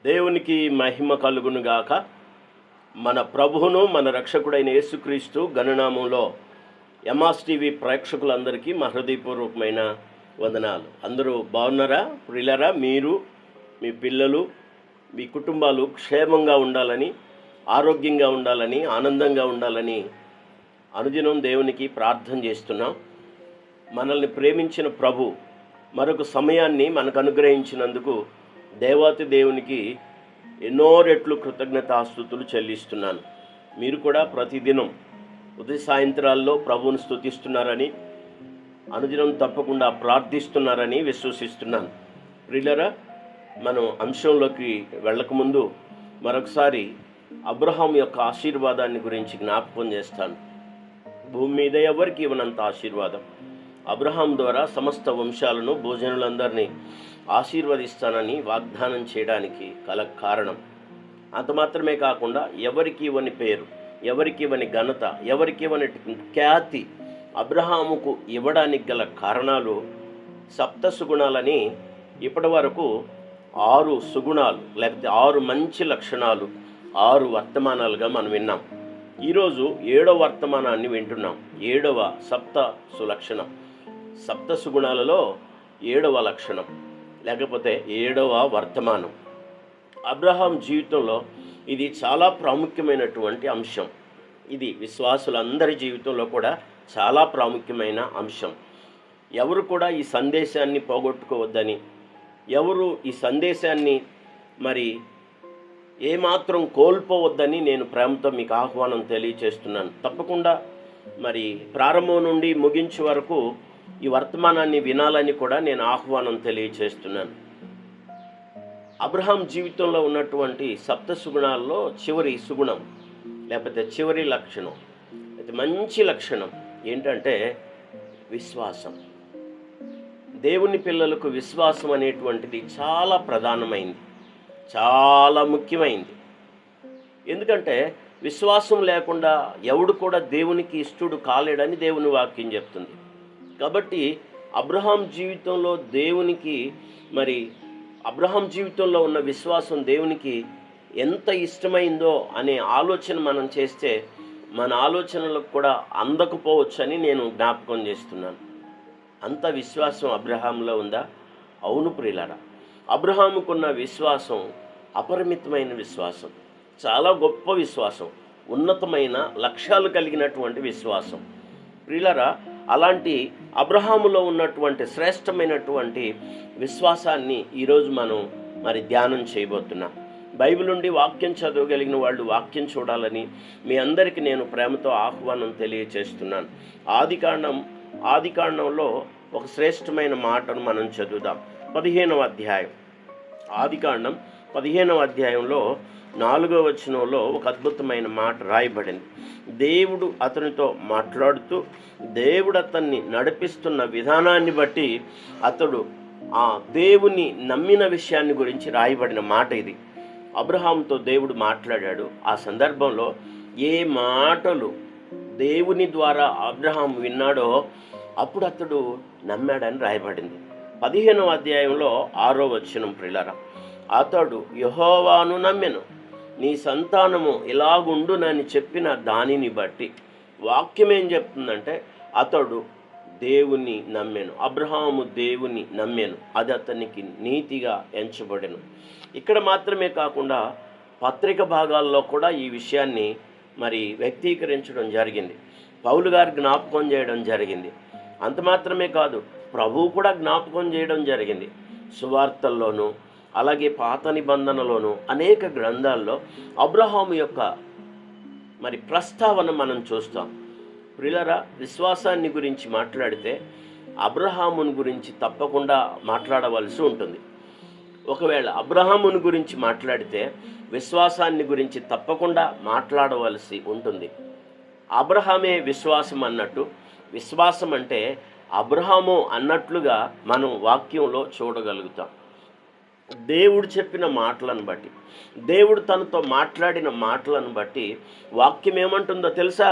దేవునికి మహిమ కలుగునుగాక. మన ప్రభువును మన రక్షకుడైన యేసుక్రీస్తు గణనామంలో ఎంఆర్స్ టీవీ ప్రేక్షకులందరికీ మా హృదయపూర్వకమైన వందనాలు. అందరూ బాగున్నారా? ప్రియులారా, మీరు మీ పిల్లలు మీ కుటుంబాలు క్షేమంగా ఉండాలని, ఆరోగ్యంగా ఉండాలని, ఆనందంగా ఉండాలని అనుదినం దేవునికి ప్రార్థన చేస్తున్నాం. మనల్ని ప్రేమించిన ప్రభు మరొక సమయాన్ని మనకు అనుగ్రహించినందుకు దేవాతి దేవునికి ఎన్నో రెట్లు కృతజ్ఞతాస్తుతులు చెల్లిస్తున్నాను. మీరు కూడా ప్రతిదినం ఉదయ సాయంత్రాల్లో ప్రభువును స్తుతిస్తున్నారని, అనుదినం తప్పకుండా ప్రార్థిస్తున్నారని విశ్వసిస్తున్నాను. ప్రియులారా, మనం అంశంలోకి వెళ్ళకముందు మరొకసారి అబ్రహాం యొక్క ఆశీర్వాదాన్ని గురించి జ్ఞాపకం చేస్తాను. భూమి మీద ఎవరికి ఇవ్వనంత ఆశీర్వాదం. అబ్రహాం ద్వారా సమస్త వంశాలను, భోజనులందరినీ ఆశీర్వదిస్తానని వాగ్దానం చేయడానికి గల కారణం. అంత మాత్రమే కాకుండా ఎవరికి ఇవ్వని పేరు, ఎవరికి ఇవ్వని ఘనత, ఎవరికి ఇవ్వని ఖ్యాతి అబ్రహాముకు ఇవ్వడానికి గల కారణాలు సప్త సుగుణాలని ఇప్పటి వరకు 6 సుగుణాలు లేకపోతే 6 మంచి లక్షణాలు, 6 వర్తమానాలుగా మనం విన్నాం. ఈరోజు 7వ వర్తమానాన్ని వింటున్నాం. 7వ సప్త సులక్షణం. సప్త సుగుణాలలో 7వ లక్షణం లేకపోతే 7వ వర్తమానం. అబ్రహాం జీవితంలో ఇది చాలా ప్రాముఖ్యమైనటువంటి అంశం. ఇది విశ్వాసులందరి జీవితంలో కూడా చాలా ప్రాముఖ్యమైన అంశం. ఎవరు కూడా ఈ సందేశాన్ని పోగొట్టుకోవద్దని, ఎవరు ఈ సందేశాన్ని మరి ఏమాత్రం కోల్పోవద్దని నేను ప్రేమతో మీకు ఆహ్వానం తెలియచేస్తున్నాను. తప్పకుండా మరి ప్రారంభం నుండి ముగించే వరకు ఈ వర్తమానాన్ని వినాలని కూడా నేను ఆహ్వానం తెలియచేస్తున్నాను. అబ్రహాం జీవితంలో ఉన్నటువంటి సప్త సుగుణాల్లో చివరి సుగుణం లేకపోతే చివరి లక్షణం, అయితే మంచి లక్షణం ఏంటంటే విశ్వాసం. దేవుని పిల్లలకు విశ్వాసం అనేటువంటిది చాలా ప్రధానమైంది, చాలా ముఖ్యమైంది. ఎందుకంటే విశ్వాసం లేకుండా ఎవడు కూడా దేవునికి ఇష్టడు కాలేడని దేవుని వాక్యం చెప్తుంది. కాబట్టి అబ్రహాం జీవితంలో అబ్రహాం జీవితంలో ఉన్న విశ్వాసం దేవునికి ఎంత ఇష్టమైందో అనే ఆలోచన మనం చేస్తే మన ఆలోచనలకు కూడా అందకపోవచ్చని నేను జ్ఞాపకం చేస్తున్నాను. అంత విశ్వాసం అబ్రహాంలో ఉందా? అవును ప్రియులారా, అబ్రహాముకున్న విశ్వాసం అపరిమితమైన విశ్వాసం, చాలా గొప్ప విశ్వాసం, ఉన్నతమైన లక్ష్యాలు కలిగినటువంటి విశ్వాసం. ప్రియులారా, అలాంటి అబ్రహాములో ఉన్నటువంటి శ్రేష్టమైనటువంటి విశ్వాసాన్ని ఈరోజు మనం ధ్యానం చేయబోతున్నాం. బైబిల్ నుండి వాక్యం చదవగలిగిన వాళ్ళు వాక్యం చూడాలని మీ అందరికీ నేను ప్రేమతో ఆహ్వానం తెలియచేస్తున్నాను. ఆదికాండంలో ఒక శ్రేష్టమైన మాటను మనం చదువుదాం. 15వ అధ్యాయం. ఆదికాండం 15వ అధ్యాయంలో 4వ వచనంలో ఒక అద్భుతమైన మాట రాయబడింది. దేవుడు అతనితో మాట్లాడుతూ దేవుడు అతన్ని నడిపిస్తున్న విధానాన్ని బట్టి అతడు ఆ దేవుని నమ్మిన విషయాన్ని గురించి రాయబడిన మాట ఇది. అబ్రహాంతో దేవుడు మాట్లాడాడు. ఆ సందర్భంలో ఏ మాటలు దేవుని ద్వారా అబ్రహాం విన్నాడో అప్పుడు అతడు నమ్మాడని రాయబడింది. 15వ అధ్యాయంలో 6వ వచనం. ప్రియులారా, అతడు యెహోవాను నమ్మెను, నీ సంతానము ఇలాగుండునని చెప్పిన దానిని బట్టి. వాక్యం ఏం చెప్తుందంటే అతడు దేవుని నమ్మెను, అబ్రహాము దేవుని నమ్మెను, అది అతనికి నీతిగా ఎంచబడెను. ఇక్కడ మాత్రమే కాకుండా పత్రిక భాగాల్లో కూడా ఈ విషయాన్ని వ్యక్తీకరించడం జరిగింది. పౌలు గారు జ్ఞాపకం చేయడం జరిగింది. అంత మాత్రమే కాదు, ప్రభువు కూడా జ్ఞాపకం చేయడం జరిగింది. సువార్తల్లోనూ అలాగే పాత నిబంధనలోనూ అనేక గ్రంథాల్లో అబ్రహాము యొక్క ప్రస్తావన మనం చూస్తాం. ప్రియులారా, విశ్వాసాన్ని గురించి మాట్లాడితే అబ్రహాముని గురించి తప్పకుండా మాట్లాడవలసి ఉంటుంది. ఒకవేళ అబ్రహాముని గురించి మాట్లాడితే విశ్వాసాన్ని గురించి తప్పకుండా మాట్లాడవలసి ఉంటుంది. అబ్రహామే విశ్వాసం అన్నట్టు, విశ్వాసం అంటే అబ్రహాము అన్నట్లుగా మనం వాక్యంలో చూడగలుగుతాం. దేవుడు చెప్పిన మాటలను బట్టి, దేవుడు తనతో మాట్లాడిన మాటలను బట్టి వాక్యం ఏమంటుందో తెలుసా?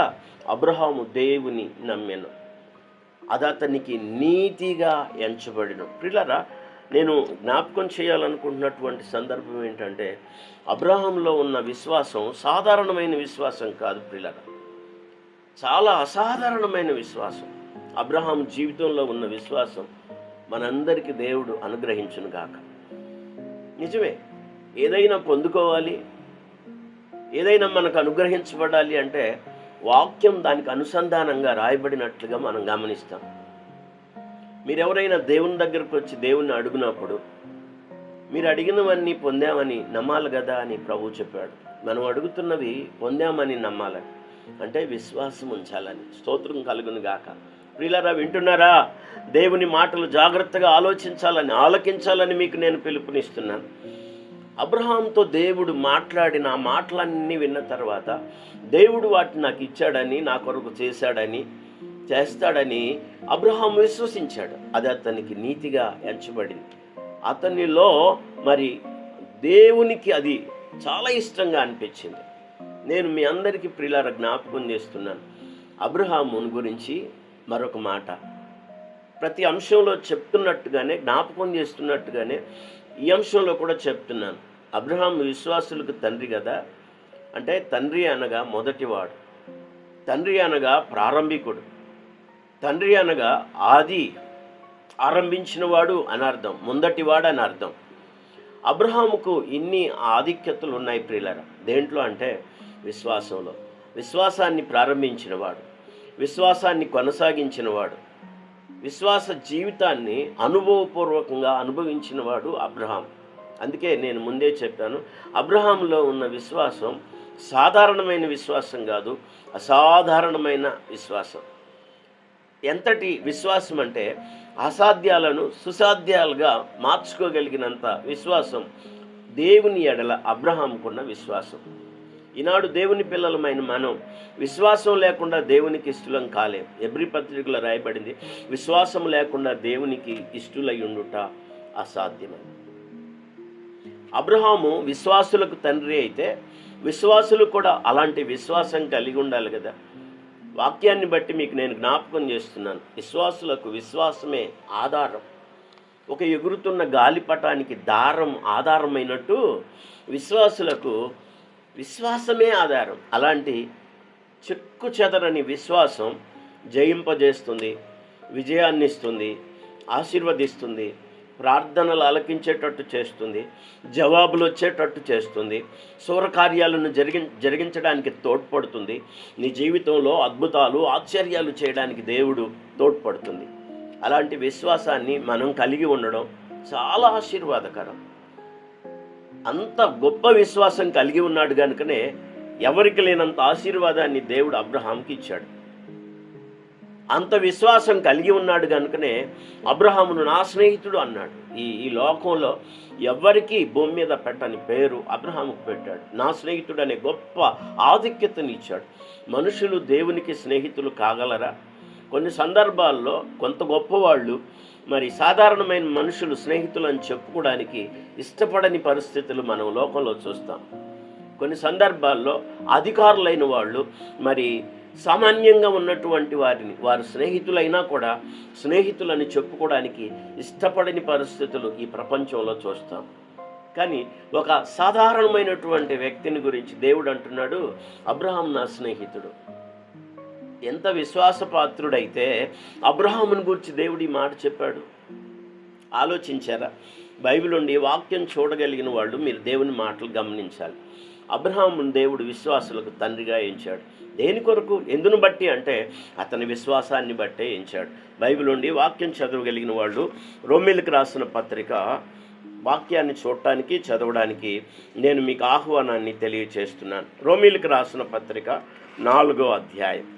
అబ్రహాము దేవుని నమ్మెను, అది అతనికి నీతిగా ఎంచబడిన. ప్రియులారా, నేను జ్ఞాపకం చేయాలనుకుంటున్నటువంటి సందర్భం ఏంటంటే, అబ్రహాంలో ఉన్న విశ్వాసం సాధారణమైన విశ్వాసం కాదు ప్రియులారా, చాలా అసాధారణమైన విశ్వాసం. అబ్రహాం జీవితంలో ఉన్న విశ్వాసం మనందరికీ దేవుడు అనుగ్రహించును గాక. నిజమే, ఏదైనా పొందుకోవాలి, ఏదైనా మనకు అనుగ్రహించబడాలి అంటే వాక్యం దానికి అనుసంధానంగా రాయబడినట్లుగా మనం గమనిస్తాం. మీరెవరైనా దేవుని దగ్గరకు వచ్చి దేవుణ్ణి అడిగినప్పుడు మీరు అడిగినవన్నీ పొందామని నమ్మాలి కదా అని ప్రభు చెప్పాడు. మనం అడుగుతున్నవి పొందామని నమ్మాలని, అంటే విశ్వాసం ఉంచాలని. స్తోత్రం కలుగును గాక. ప్రియులారా, వింటున్నారా? దేవుని మాటలు జాగ్రత్తగా ఆలకించాలని మీకు నేను పిలుపునిస్తున్నాను. అబ్రహాంతో దేవుడు మాట్లాడిన ఆ మాటలన్నీ విన్న తర్వాత దేవుడు వాటిని నాకు ఇచ్చాడని, నా కొరకు చేస్తాడని అబ్రహాం విశ్వసించాడు. అది అతనికి నీతిగా ఎంచబడింది. అతనిలో మరి దేవునికి అది చాలా ఇష్టంగా అనిపించింది. నేను మీ అందరికీ ప్రియులారా జ్ఞాపకం చేస్తున్నాను అబ్రహాముని గురించి మరొక మాట. ప్రతి అంశంలో చెప్తున్నట్టుగానే, జ్ఞాపకం చేస్తున్నట్టుగానే ఈ అంశంలో కూడా చెప్తున్నాను. అబ్రహాం విశ్వాసులకు తండ్రి కదా, అంటే తండ్రి అనగా మొదటివాడు, తండ్రి అనగా ప్రారంభికుడు, తండ్రి అనగా ఆరంభించినవాడు అని అర్థం, ముందటివాడు అని అర్థం. అబ్రహాముకు ఇన్ని ఆధిక్యతలు ఉన్నాయి ప్రియులారా. దేంట్లో అంటే విశ్వాసంలో. విశ్వాసాన్ని ప్రారంభించినవాడు, విశ్వాసాన్ని కొనసాగించినవాడు, విశ్వాస జీవితాన్ని అనుభవపూర్వకంగా అనుభవించినవాడు అబ్రహాం. అందుకే నేను ముందే చెప్పాను, అబ్రహాంలో ఉన్న విశ్వాసం సాధారణమైన విశ్వాసం కాదు, అసాధారణమైన విశ్వాసం. ఎంతటి విశ్వాసం అంటే అసాధ్యాలను సుసాధ్యాలుగా మార్చుకోగలిగినంత విశ్వాసం దేవుని ఎడల అబ్రహాంకున్న విశ్వాసం. ఈనాడు దేవుని పిల్లలమైన మనం విశ్వాసం లేకుండా దేవునికి ఇష్టలం కాలేం. ఎబ్రీ పత్రికలో రాయబడింది, విశ్వాసం లేకుండా దేవునికి ఇష్టలై ఉండుట అసాధ్యమని. అబ్రహాము విశ్వాసులకు తండ్రి అయితే విశ్వాసులు కూడా అలాంటి విశ్వాసం కలిగి ఉండాలి కదా. వాక్యాన్ని బట్టి మీకు నేను జ్ఞాపకం చేస్తున్నాను, విశ్వాసులకు విశ్వాసమే ఆధారం. ఒక ఎగురుతున్న గాలిపటానికి దారం ఆధారమైనట్టు విశ్వాసులకు విశ్వాసమే ఆధారం. అలాంటి చెక్కు చెదరని విశ్వాసం జయింపజేస్తుంది, విజయాన్ని ఇస్తుంది, ఆశీర్వదిస్తుంది, ప్రార్థనలు ఆలకించేటట్టు చేస్తుంది, జవాబులు వచ్చేటట్టు చేస్తుంది, శూరకార్యాలను జరిగించడానికి తోడ్పడుతుంది, నీ జీవితంలో అద్భుతాలు ఆశ్చర్యాలు చేయడానికి దేవుడు తోడ్పడుతుంది. అలాంటి విశ్వాసాన్ని మనం కలిగి ఉండడం చాలా ఆశీర్వాదకరం. అంత గొప్ప విశ్వాసం కలిగి ఉన్నాడు కనుకనే ఎవరికి లేనంత ఆశీర్వాదాన్ని దేవుడు అబ్రహాంకి ఇచ్చాడు. అంత విశ్వాసం కలిగి ఉన్నాడు కనుకనే అబ్రహామును నా స్నేహితుడు అన్నాడు. ఈ లోకంలో ఎవరికి భూమి మీద పెట్టని పేరు అబ్రహాముకు పెట్టాడు. నా స్నేహితుడు అనే గొప్ప ఆధిక్యతని ఇచ్చాడు. మనుషులు దేవునికి స్నేహితులు కాగలరా? కొన్ని సందర్భాల్లో కొంత గొప్పవాళ్ళు మరి సాధారణమైన మనుషులు స్నేహితులని చెప్పుకోవడానికి ఇష్టపడని పరిస్థితులు మనం లోకంలో చూస్తాం. కొన్ని సందర్భాల్లో అధికారులైన వాళ్ళు మరి సామాన్యంగా ఉన్నటువంటి వారు స్నేహితులైనా కూడా స్నేహితులని చెప్పుకోవడానికి ఇష్టపడని పరిస్థితులు ఈ ప్రపంచంలో చూస్తాం. కానీ ఒక సాధారణమైనటువంటి వ్యక్తిని గురించి దేవుడు అంటున్నాడు, అబ్రహాం నా స్నేహితుడు. ఎంత విశ్వాసపాత్రుడైతే అబ్రహాముని గురించి దేవుడు ఈ మాట చెప్పాడు. ఆలోచించారా? బైబిల్ నుండి వాక్యం చూడగలిగిన వాళ్ళు మీరు దేవుని మాటలు గమనించాలి. అబ్రహామును దేవుడు విశ్వాసులకు తండ్రిగా ఎంచాడు. దేని కొరకు? ఎందును బట్టి అంటే అతని విశ్వాసాన్ని బట్టే ఎంచాడు. బైబిల్ నుండి వాక్యం చదవగలిగిన వాళ్ళు రోమీయులకు రాసిన పత్రిక వాక్యాన్ని చూడటానికి చదవడానికి నేను మీకు ఆహ్వానాన్ని తెలియచేస్తున్నాను. రోమీయులకు రాసిన పత్రిక 4వ అధ్యాయం.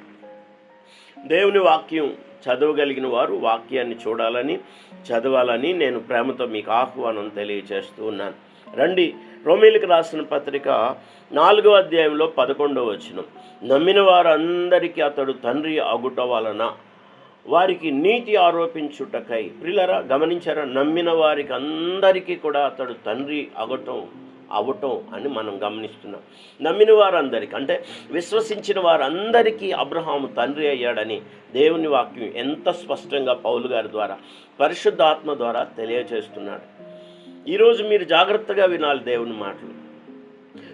దేవుని వాక్యం చదవగలిగిన వారు వాక్యాన్ని చూడాలని చదవాలని నేను ప్రేమతో మీకు ఆహ్వానం తెలియచేస్తూ ఉన్నాను. రండి, రోమీయులకు రాసిన పత్రిక 4వ అధ్యాయంలో 11వ వచనం. నమ్మిన వారందరికీ అతడు తండ్రి అగుట వలన వారికి నీతి ఆరోపించుటకై. ప్రియులారా, గమనించారా? నమ్మిన వారికి అందరికీ కూడా అతడు తండ్రి అగటం అవటం అని మనం గమనిస్తున్నాం. నమ్మిన వారందరికీ, అంటే విశ్వసించిన వారందరికీ అబ్రహాము తండ్రి అయ్యాడని దేవుని వాక్యం ఎంత స్పష్టంగా పౌలు గారి ద్వారా, పరిశుద్ధాత్మ ద్వారా తెలియజేస్తున్నాడు. ఈరోజు మీరు జాగ్రత్తగా వినాలి దేవుని మాటలు.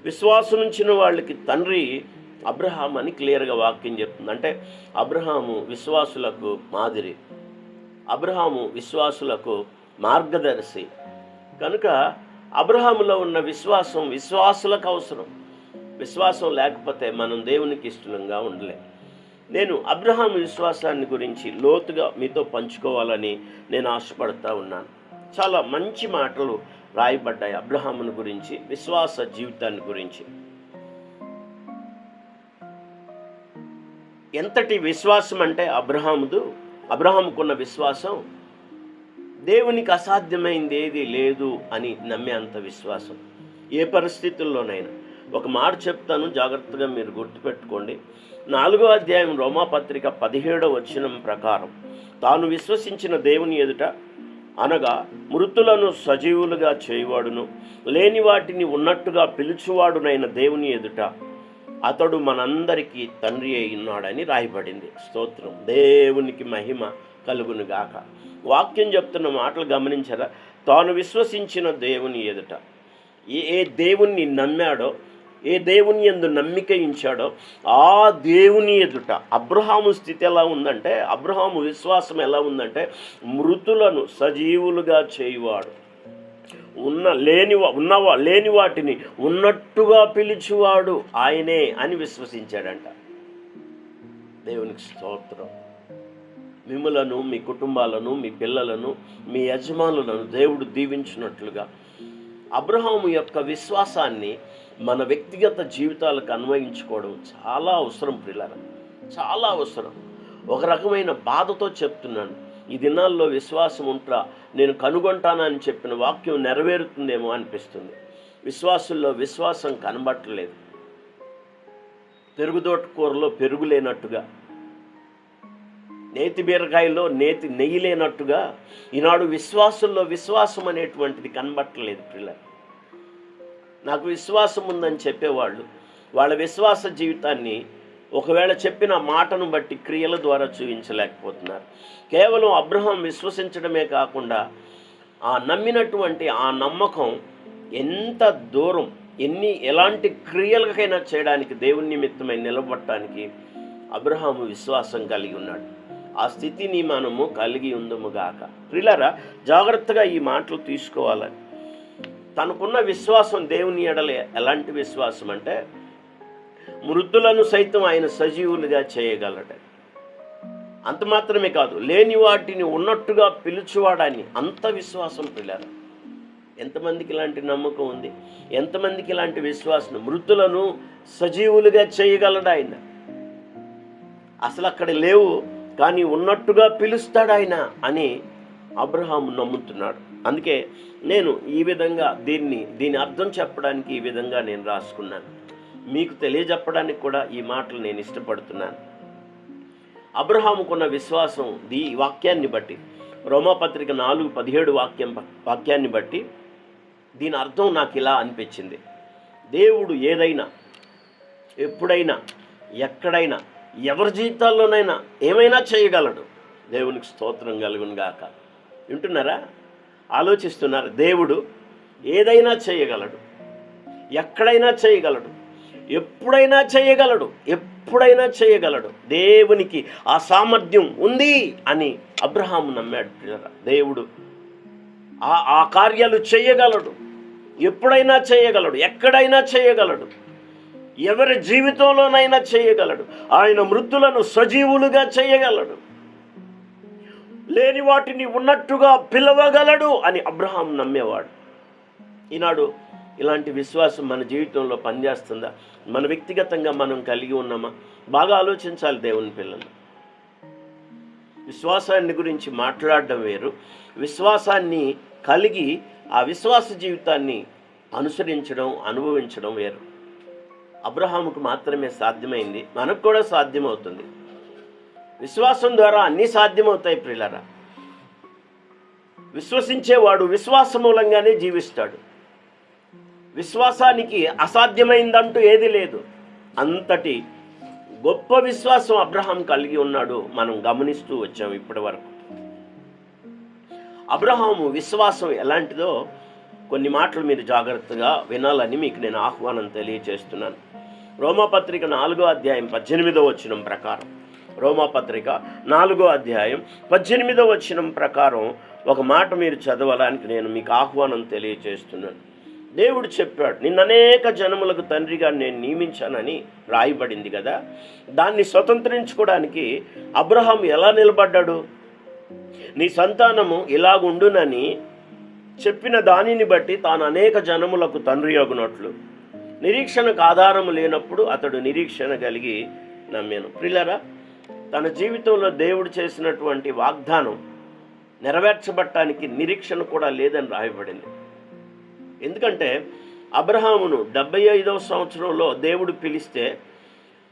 విశ్వాసం ఉంచిన వాళ్ళకి తండ్రి అబ్రహాం అని క్లియర్గా వాక్యం చెప్తుంది. అంటే అబ్రహాము విశ్వాసులకు మాదిరి, అబ్రహాము విశ్వాసులకు మార్గదర్శి. కనుక అబ్రహాములో ఉన్న విశ్వాసం విశ్వాసులకు అవసరం. విశ్వాసం లేకపోతే మనం దేవునికి ఇష్టంగా ఉండలేం. నేను అబ్రహాం విశ్వాసాన్ని గురించి లోతుగా మీతో పంచుకోవాలని నేను ఆశపడతా ఉన్నాను. చాలా మంచి మాటలు రాయబడ్డాయి అబ్రహామును గురించి, విశ్వాస జీవితాన్ని గురించి. ఎంతటి విశ్వాసం అంటే అబ్రహాముకున్న విశ్వాసం దేవునికి అసాధ్యమైంది ఏది లేదు అని నమ్మే అంత విశ్వాసం. ఏ పరిస్థితుల్లోనైనా. ఒక మాట చెప్తాను, జాగ్రత్తగా మీరు గుర్తుపెట్టుకోండి. 4వ అధ్యాయం రోమాపత్రిక 17వ వచనం ప్రకారం, తాను విశ్వసించిన దేవుని ఎదుట, అనగా మృతులను సజీవులుగా చేయవాడును, లేని వాటిని ఉన్నట్టుగా పిలుచువాడునైన దేవుని ఎదుట అతడు మనందరికీ తండ్రి అయి ఉన్నాడని రాయబడింది. స్తోత్రం, దేవునికి మహిమ కలుగునుగాక. వాక్యం చెప్తున్న మాటలు గమనించారా? తాను విశ్వసించిన దేవుని ఎదుట, ఏ దేవుణ్ణి నమ్మాడో, ఏ దేవుని యందు నమ్మిక ఉంచాడో ఆ దేవుని ఎదుట అబ్రహాము స్థితి ఎలా ఉందంటే, అబ్రహాము విశ్వాసం ఎలా ఉందంటే, మృతులను సజీవులుగా చేయువాడు, లేని వాటిని ఉన్నట్టుగా పిలిచువాడు ఆయనే అని విశ్వసించాడంట. దేవునికి స్తోత్రం. మిమ్ములను, మీ కుటుంబాలను, మీ పిల్లలను, మీ యజమానులను దేవుడు దీవించినట్లుగా అబ్రహాము యొక్క విశ్వాసాన్ని మన వ్యక్తిగత జీవితాలకు అన్వయించుకోవడం చాలా అవసరం ప్రియులారా, చాలా అవసరం. ఒక రకమైన బాధతో చెప్తున్నాను, ఈ దినాల్లో విశ్వాసం ఉంటా నేను కనుగొంటానని చెప్పిన వాక్యం నెరవేరుతుందేమో అనిపిస్తుంది. విశ్వాసుల్లో విశ్వాసం కనబట్టలేదు. పెరుగుదోట కూరలో పెరుగు లేనట్టుగా, నేతి బీరకాయలో నెయ్యి లేనట్టుగా ఈనాడు విశ్వాసుల్లో విశ్వాసం అనేటువంటిది కనబట్టలేదు పిల్లలు. నాకు విశ్వాసం ఉందని చెప్పేవాళ్ళు వాళ్ళ విశ్వాస జీవితాన్ని ఒకవేళ చెప్పిన మాటను బట్టి క్రియల ద్వారా చూపించలేకపోతున్నారు. కేవలం అబ్రహాం విశ్వసించడమే కాకుండా ఆ నమ్మినటువంటి ఆ నమ్మకం ఎంత దూరం, ఎలాంటి క్రియలకైనా చేయడానికి, దేవుని నిమిత్తమై నిలబడటానికి అబ్రహాము విశ్వాసం కలిగి ఉన్నాడు. ఆ స్థితిని మనము కలిగి ఉందముగాక. ప్రియులారా, జాగ్రత్తగా ఈ మాటలు తీసుకోవాలని. తనకున్న విశ్వాసం దేవుని ఎడల ఎలాంటి విశ్వాసం అంటే, మృతులను సైతం ఆయన సజీవులుగా చేయగలడు. అంత మాత్రమే కాదు, లేని వాటిని ఉన్నట్టుగా పిలుచువాడని, అంత విశ్వాసం పిల్లలు. ఎంతమందికి ఇలాంటి నమ్మకం ఉంది? ఎంతమందికి ఇలాంటి విశ్వాసం? మృతులను సజీవులుగా చేయగలడు ఆయన. అసలు అక్కడ లేవు కానీ ఉన్నట్టుగా పిలుస్తాడు ఆయన అని అబ్రహాము నమ్ముతున్నాడు. అందుకే నేను ఈ విధంగా దీని అర్థం చెప్పడానికి ఈ విధంగా నేను రాసుకున్నాను. మీకు తెలియజెప్పడానికి కూడా ఈ మాటలు నేను ఇష్టపడుతున్నాను. అబ్రహాముకున్న విశ్వాసం ఈ వాక్యాన్ని బట్టి, రోమాపత్రిక 4:17 వాక్యాన్ని బట్టి దీని అర్థం నాకు ఇలా అనిపించింది. దేవుడు ఏదైనా, ఎప్పుడైనా, ఎక్కడైనా, ఎవరి జీవితాల్లోనైనా ఏమైనా చేయగలడు. దేవునికి స్తోత్రం కలుగునుగాక. వింటున్నారా? ఆలోచిస్తున్నారు? దేవుడు ఏదైనా చేయగలడు, ఎక్కడైనా చేయగలడు, ఎప్పుడైనా చేయగలడు, ఎప్పుడైనా చేయగలడు. దేవునికి ఆ సామర్థ్యం ఉంది అని అబ్రహాము నమ్మాడు. దేవుడు ఆ కార్యాలు చేయగలడు, ఎప్పుడైనా చేయగలడు, ఎక్కడైనా చేయగలడు, ఎవరి జీవితంలోనైనా చేయగలడు. ఆయన మృతులను సజీవులుగా చేయగలడు, లేని వాటిని ఉన్నట్టుగా పిలవగలడు అని అబ్రహాం నమ్మేవాడు. ఈనాడు ఇలాంటి విశ్వాసం మన జీవితంలో పనిచేస్తుందా? మన వ్యక్తిగతంగా మనం కలిగి ఉన్నామా? బాగా ఆలోచించాలి దేవుని పిల్లలు. విశ్వాసాన్ని గురించి మాట్లాడడం వేరు, విశ్వాసాన్ని కలిగి ఆ విశ్వాస జీవితాన్ని అనుసరించడం, అనుభవించడం వేరు. అబ్రహాముకు మాత్రమే సాధ్యమైంది, మనకు కూడా సాధ్యమవుతుంది. విశ్వాసం ద్వారా అన్నీ సాధ్యమవుతాయి ప్రియులారా. విశ్వసించేవాడు విశ్వాస మూలంగానే జీవిస్తాడు. విశ్వాసానికి అసాధ్యమైందంటూ ఏది లేదు. అంతటి గొప్ప విశ్వాసం అబ్రహాం కలిగి ఉన్నాడు. మనం గమనిస్తూ వచ్చాం ఇప్పటి వరకు. అబ్రహాము విశ్వాసం ఎలాంటిదో కొన్ని మాటలు మీరు జాగ్రత్తగా వినాలని మీకు నేను ఆహ్వానం తెలియజేస్తున్నాను. రోమాపత్రిక 4వ అధ్యాయం 18వ వచనం ప్రకారం, రోమాపత్రిక 4వ అధ్యాయం 18వ వచనం ప్రకారం ఒక మాట మీరు చదవడానికి నేను మీకు ఆహ్వానం తెలియజేస్తున్నాను. దేవుడు చెప్పాడు, నిన్ను అనేక జనములకు తండ్రిగా నేను నియమించానని రాయబడింది కదా. దాన్ని స్వతంత్రించుకోవడానికి అబ్రహాం ఎలా నిలబడ్డాడు? నీ సంతానము ఇలాగుండునని చెప్పిన దానిని బట్టి తాను అనేక జనములకు తండ్రి అగునట్లు. నిరీక్షణకు ఆధారము లేనప్పుడు అతడు నిరీక్షణ కలిగి నమ్మాను. ప్రియులారా, తన జీవితంలో దేవుడు చేసినటువంటి వాగ్దానం నెరవేర్చబడటానికి నిరీక్షణ కూడా లేదని రాయబడింది. ఎందుకంటే అబ్రహామును 75వ సంవత్సరంలో దేవుడు పిలిస్తే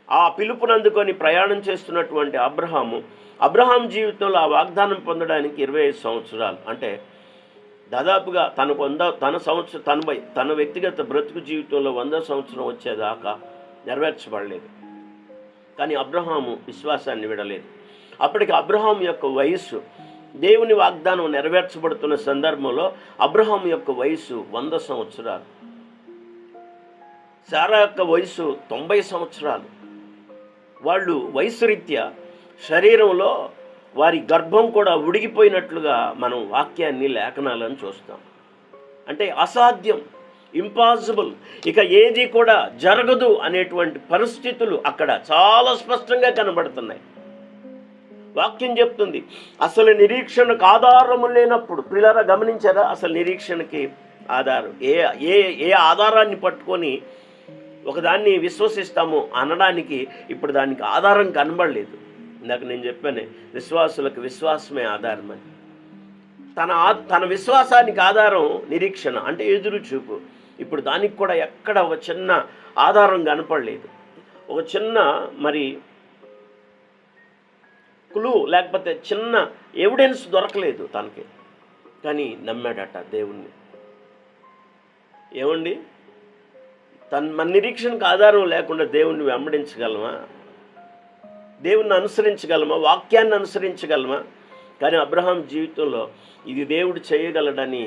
ఆ పిలుపునందుకొని ప్రయాణం చేస్తున్నటువంటి అబ్రహాం జీవితంలో ఆ వాగ్దానం పొందడానికి 25 సంవత్సరాలు, అంటే దాదాపుగా తన వ్యక్తిగత బ్రతుకు జీవితంలో 100 సంవత్సరం వచ్చేదాకా నెరవేర్చబడలేదు. కానీ అబ్రహాము విశ్వాసాన్ని విడలేదు. అప్పటికి అబ్రహాం యొక్క వయస్సు, దేవుని వాగ్దానం నెరవేర్చబడుతున్న సందర్భంలో అబ్రహాం యొక్క వయసు 100 సంవత్సరాలు, శారా యొక్క వయసు 90 సంవత్సరాలు. వాళ్ళు వయసు రీత్యా శరీరంలో వారి గర్భం కూడా ఉడిగిపోయినట్లుగా మనం వాక్యాన్ని, లేఖనాలను చూస్తాం. అంటే అసాధ్యం, ఇంపాసిబుల్, ఇక ఏది కూడా జరగదు అనేటువంటి పరిస్థితులు అక్కడ చాలా స్పష్టంగా కనబడుతున్నాయి. వాక్యం చెప్తుంది, అసలు నిరీక్షణకు ఆధారము లేనప్పుడు. పిల్లరా గమనించారా? అసలు నిరీక్షణకి ఆధారం ఏ ఆధారాన్ని పట్టుకొని ఒకదాన్ని విశ్వసిస్తాము అనడానికి ఇప్పుడు దానికి ఆధారం కనబడలేదు. ఇందాక నేను చెప్పాను, విశ్వాసులకు విశ్వాసమే ఆధారం అని. తన విశ్వాసానికి ఆధారం నిరీక్షణ, అంటే ఎదురు చూపు. ఇప్పుడు దానికి కూడా ఎక్కడ ఒక చిన్న ఆధారం కనపడలేదు, ఒక చిన్న క్లూ లేకపోతే చిన్న ఎవిడెన్స్ దొరకలేదు తనకి. కానీ నమ్మాడట దేవుణ్ణి. ఏమండి, మన నిరీక్షణకు ఆధారం లేకుండా దేవుణ్ణి వెంబడించగలమా? దేవుణ్ణి అనుసరించగలమా? వాక్యాన్ని అనుసరించగలమా? కానీ అబ్రహాం జీవితంలో ఇది దేవుడు చేయగలడని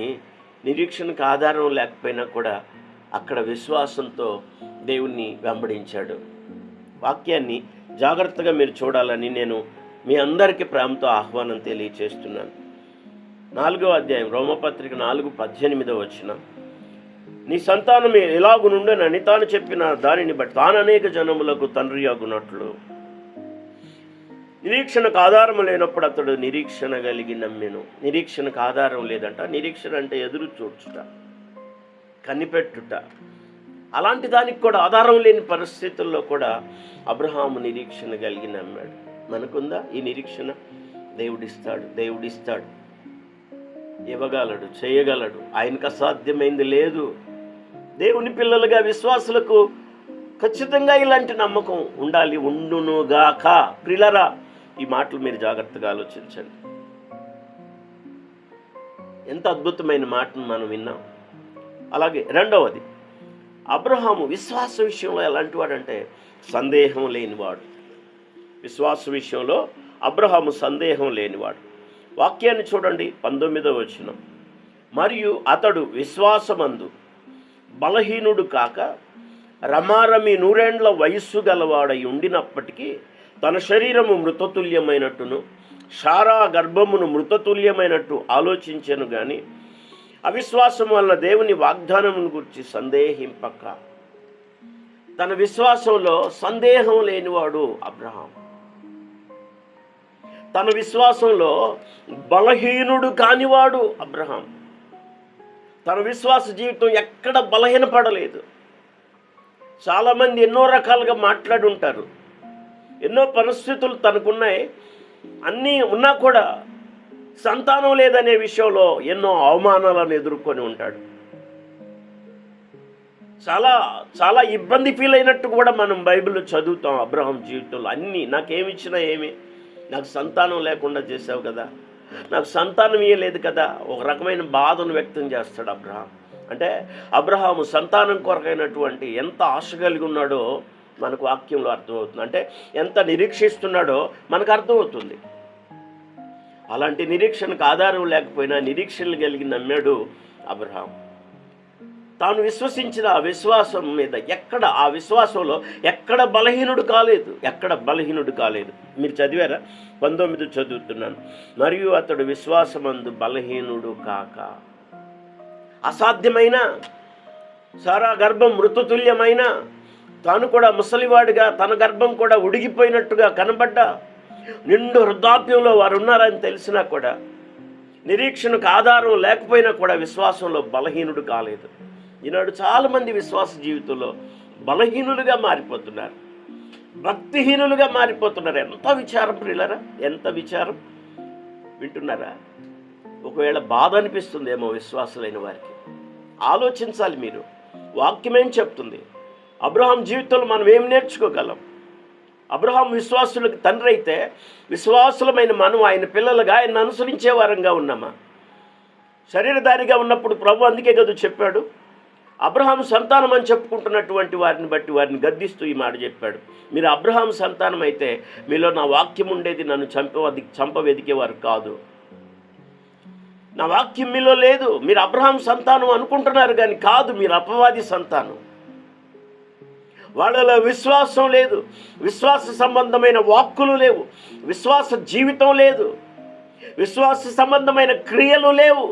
నిరీక్షణకు ఆధారం లేకపోయినా కూడా అక్కడ విశ్వాసంతో దేవుణ్ణి వెంబడించాడు. వాక్యాన్ని జాగ్రత్తగా మీరు చూడాలని నేను మీ అందరికీ ప్రేమతో ఆహ్వానం తెలియచేస్తున్నాను. 4వ అధ్యాయం రోమపత్రిక 4:18 వచనం, నీ సంతానం ఎలాగునుండనని తాను చెప్పిన దానిని బట్టి తాను అనేక జనములకు తండ్రి అగునట్లు. నిరీక్షణకు ఆధారం లేనప్పుడు అతడు నిరీక్షణ కలిగి నమ్మెను. నిరీక్షణకు ఆధారం లేదంట. నిరీక్షణ అంటే ఎదురు చూచుట, కనిపెట్టుట. అలాంటి దానికి కూడా ఆధారం లేని పరిస్థితుల్లో కూడా అబ్రహాము నిరీక్షణ కలిగి నమ్మాడు. మనకుందా ఈ నిరీక్షణ? దేవుడిస్తాడు, ఇవ్వగలడు, చేయగలడు. ఆయనకు అసాధ్యమైంది లేదు. దేవుని పిల్లలుగా విశ్వాసులకు ఖచ్చితంగా ఇలాంటి నమ్మకం ఉండాలి, ఉండునుగాక. ప్రియులారా, ఈ మాటలు మీరు జాగ్రత్తగా ఆలోచించండి. ఎంత అద్భుతమైన మాటను మనం విన్నాం. అలాగే రెండవది, అబ్రహాము విశ్వాస విషయంలో ఎలాంటి వాడంటే సందేహం లేనివాడు. విశ్వాస విషయంలో అబ్రహాము సందేహం లేనివాడు. వాక్యాన్ని చూడండి, 19వ వచనం, మరియు అతడు విశ్వాసమందు బలహీనుడు కాక రమారమి 100 ఏండ్ల వయస్సు గలవాడై ఉండినప్పటికీ తన శరీరము మృతతుల్యమైనట్టును శారా గర్భమును మృతతుల్యమైనట్టు ఆలోచించెను గాని అవిశ్వాసం వలన దేవుని వాగ్దానమును గురించి సందేహింపక. తన విశ్వాసంలో సందేహం లేనివాడు అబ్రహాం. తన విశ్వాసంలో బలహీనుడు కానివాడు అబ్రహాం. తన విశ్వాస జీవితం ఎక్కడ బలహీనపడలేదు. చాలామంది ఎన్నో రకాలుగా మాట్లాడుంటారు, ఎన్నో పరిస్థితులు తనకున్నాయి, అన్నీ ఉన్నా కూడా సంతానం లేదనే విషయంలో ఎన్నో అవమానాలను ఎదుర్కొని ఉంటాడు. చాలా చాలా ఇబ్బంది ఫీల్ అయినట్టు కూడా మనం బైబిల్లో చదువుతాం. అబ్రహాం జీవితంలో అన్నీ, నాకేమిచ్చినా ఏమి, నాకు సంతానం లేకుండా చేసావు కదా, నాకు సంతానం ఇయ్యలేదు కదా, ఒక రకమైన బాధను వ్యక్తం చేస్తాడు అబ్రహాం. అంటే అబ్రహాము సంతానం కొరకైనటువంటి ఎంత ఆశ కలిగి ఉన్నాడో మనకు వాక్యంలో అర్థమవుతుంది. అంటే ఎంత నిరీక్షిస్తున్నాడో మనకు అర్థమవుతుంది. అలాంటి నిరీక్షణకు ఆధారం లేకపోయినా నిరీక్షణలు కలిగి నమ్మాడు అబ్రహాం. తాను విశ్వసించిన ఆ విశ్వాసం మీద ఆ విశ్వాసంలో ఎక్కడ బలహీనుడు కాలేదు. మీరు చదివారా? 19 చదువుతున్నాను. మరియు అతడు విశ్వాసమందు బలహీనుడు కాక, అసాధ్యమైన సారా గర్భం మృతతుల్యమైన, తాను కూడా ముసలివాడిగా తన గర్భం కూడా ఉడిగిపోయినట్టుగా కనబడ్డా, నిండు వృద్ధాప్యంలో వారు ఉన్నారని తెలిసినా కూడా, నిరీక్షణకు ఆధారం లేకపోయినా కూడా విశ్వాసంలో బలహీనుడు కాలేదు. ఈనాడు చాలామంది విశ్వాస జీవితంలో బలహీనులుగా మారిపోతున్నారు, భక్తిహీనులుగా మారిపోతున్నారు. ఎంత విచారం ప్రియులారా, ఎంత విచారం! వింటున్నారా? ఒకవేళ బాధ అనిపిస్తుందేమో విశ్వాసులైన వారికి. ఆలోచించాలి మీరు. వాక్యమేం చెప్తుంది? అబ్రహాం జీవితంలో మనం ఏం నేర్చుకోగలం? అబ్రహాం విశ్వాసులకు తండ్రి అయితే, విశ్వాసులమైన మనం ఆయన పిల్లలుగా ఆయన అనుసరించే వారంగా ఉన్నామా? శరీరధారిగా ఉన్నప్పుడు ప్రభు అందుకే కదా చెప్పాడు, అబ్రహాం సంతానం అని చెప్పుకుంటున్నటువంటి వారిని బట్టి వారిని గద్దిస్తూ ఈ మాట చెప్పాడు, మీరు అబ్రహాం సంతానం అయితే మీలో నా వాక్యం ఉండేది, నన్ను చంపవెదికేవారు కాదు. నా వాక్యం మీలో లేదు. మీరు అబ్రహాం సంతానం అనుకుంటున్నారు కానీ కాదు, మీరు అపవాది సంతానం. వాళ్ళలో విశ్వాసం లేదు, విశ్వాస సంబంధమైన వాక్కులు లేవు, విశ్వాస జీవితం లేదు, విశ్వాస సంబంధమైన క్రియలు లేవు.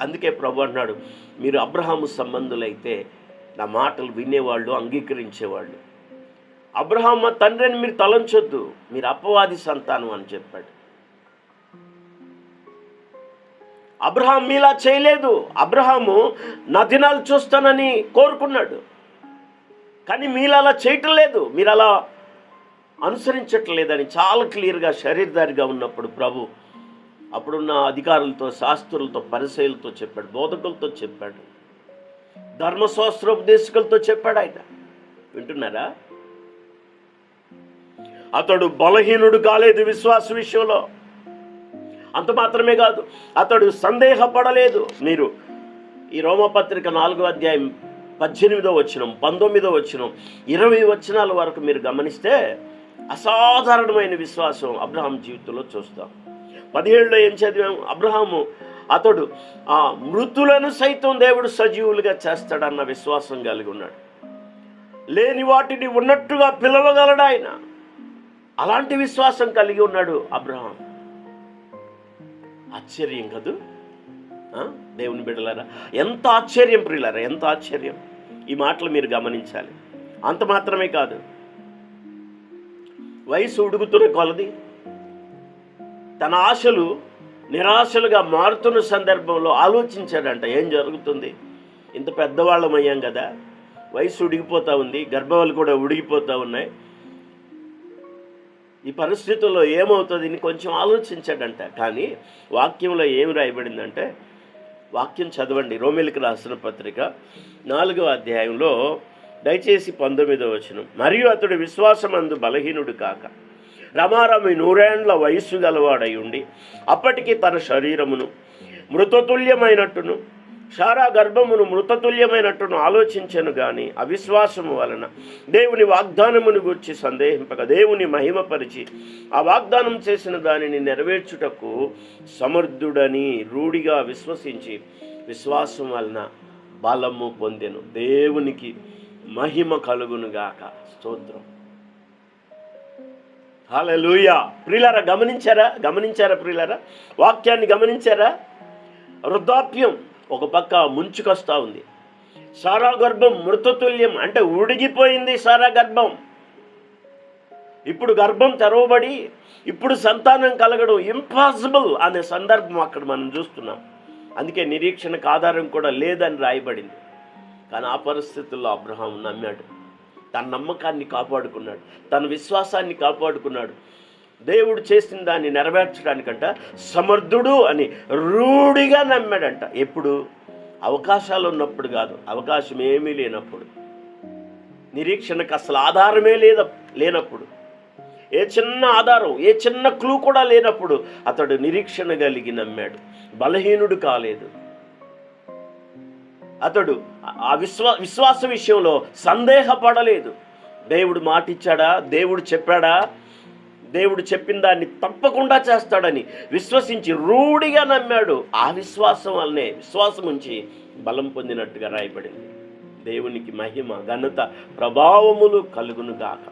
అందుకే ప్రభు అన్నాడు, మీరు అబ్రహాము సంబంధులైతే నా మాటలు వినేవాళ్ళు, అంగీకరించేవాళ్ళు. అబ్రహాం తండ్రిని మీరు తలంచొద్దు, మీరు అపవాది సంతానం అని చెప్పాడు. అబ్రహాం మీలా చేయలేదు. అబ్రహాము నా దినాలు చూస్తానని కోరుకున్నాడు, కానీ మీరు అలా చేయటం లేదు, మీరు అలా అనుసరించట్లేదని చాలా క్లియర్గా శరీరధారిగా ఉన్నప్పుడు ప్రభు అప్పుడున్న అధికారులతో, శాస్త్రులతో, పరిసయ్యులతో చెప్పాడు, బోధకులతో చెప్పాడు, ధర్మశాస్త్రోపదేశకులతో చెప్పాడు. ఆయన వింటున్నారా? అతడు బలహీనుడు కాలేదు విశ్వాస విషయంలో. అంత మాత్రమే కాదు, అతడు సందేహపడలేదు. మీరు ఈ రోమపత్రిక 4వ అధ్యాయం 18వ వచనం, 19వ వచనం, 20 వచనాల వరకు మీరు గమనిస్తే అసాధారణమైన విశ్వాసం అబ్రహాం జీవితంలో చూస్తాం. 17లో ఏం చదివాము? అతడు ఆ మృతులను సైతం దేవుడు సజీవులుగా చేస్తాడన్న విశ్వాసం కలిగి ఉన్నాడు. లేని వాటిని ఉన్నట్టుగా పిలవగలడు ఆయన. అలాంటి విశ్వాసం కలిగి ఉన్నాడు అబ్రహాం. ఆశ్చర్యం కదూ దేవుని బిడ్డలారా? ఎంత ఆశ్చర్యం ప్రియులారా, ఎంత ఆశ్చర్యం! ఈ మాటలు మీరు గమనించాలి. అంత మాత్రమే కాదు, వయసు ఉడుగుతున్న కొలది తన ఆశలు నిరాశలుగా మారుతున్న సందర్భంలో ఆలోచించాడంట, ఏం జరుగుతుంది? ఇంత పెద్దవాళ్ళం అయ్యాం కదా, వయసు ఉడిగిపోతూ ఉంది, గర్భాలు కూడా ఉడిగిపోతూ ఉన్నాయి, ఈ పరిస్థితుల్లో ఏమవుతుంది అని కొంచెం ఆలోచించాడంట. కానీ వాక్యంలో ఏమి రాయబడిందంటే, వాక్యం చదవండి, రోమీయులకు రాసిన పత్రిక 4వ అధ్యాయంలో దయచేసి 19వ వచనం. మరియు అతడు విశ్వాసమందు బలహీనుడు కాక రమారమి 100 ఏండ్ల వయస్సు గలవాడై ఉండి అప్పటికి తన శరీరమును మృతతుల్యమైనట్టును శారా గర్భమును మృతతుల్యమైనట్టును ఆలోచించను గాని అవిశ్వాసము వలన దేవుని వాగ్దానమును గూర్చి సందేహింపక దేవుని మహిమపరిచి ఆ వాగ్దానం చేసిన దానిని నెరవేర్చుటకు సమర్థుడని రూఢిగా విశ్వసించి విశ్వాసం వలన బలము పొందెను. దేవునికి మహిమ కలుగునుగాక. స్తోత్రం. హల్లెలూయా. ప్రియులారా, గమనించారా ప్రియులారా? వాక్యాన్ని గమనించారా? వృద్ధాప్యం ఒక పక్క ముంచుకొస్తా ఉంది. సారా గర్భం మృతతుల్యం, అంటే ఉడిగిపోయింది సారా గర్భం. ఇప్పుడు గర్భం తెరవబడి ఇప్పుడు సంతానం కలగడం ఇంపాసిబుల్ అనే సందర్భం అక్కడ మనం చూస్తున్నాం. అందుకే నిరీక్షణకు ఆధారం కూడా లేదని రాయబడింది. కానీ ఆ పరిస్థితుల్లో అబ్రహాం నమ్మాడు, తన నమ్మకాన్ని కాపాడుకున్నాడు, తన విశ్వాసాన్ని కాపాడుకున్నాడు. దేవుడు చేసిన దాన్ని నెరవేర్చడానికంట సమర్థుడు అని రూఢిగా నమ్మాడంట. ఎప్పుడు? అవకాశాలు ఉన్నప్పుడు కాదు, అవకాశం ఏమీ లేనప్పుడు, నిరీక్షణకు అసలు ఆధారమే లేనప్పుడు, ఏ చిన్న ఆధారం, ఏ చిన్న క్లూ కూడా లేనప్పుడు అతడు నిరీక్షణ కలిగి నమ్మాడు. బలహీనుడు కాలేదు. అతడు ఆ విశ్వాస విషయంలో సందేహపడలేదు. దేవుడు మాట ఇచ్చాడా, దేవుడు చెప్పాడా, దేవుడు చెప్పిన దాన్ని తప్పకుండా చేస్తాడని విశ్వసించి రూఢిగా నమ్మాడు. ఆ విశ్వాసం వల్లనే, విశ్వాసం ఉంచి బలం పొందినట్టుగా రాయబడింది. దేవునికి మహిమ, ఘనత, ప్రభావములు కలుగునుగాక.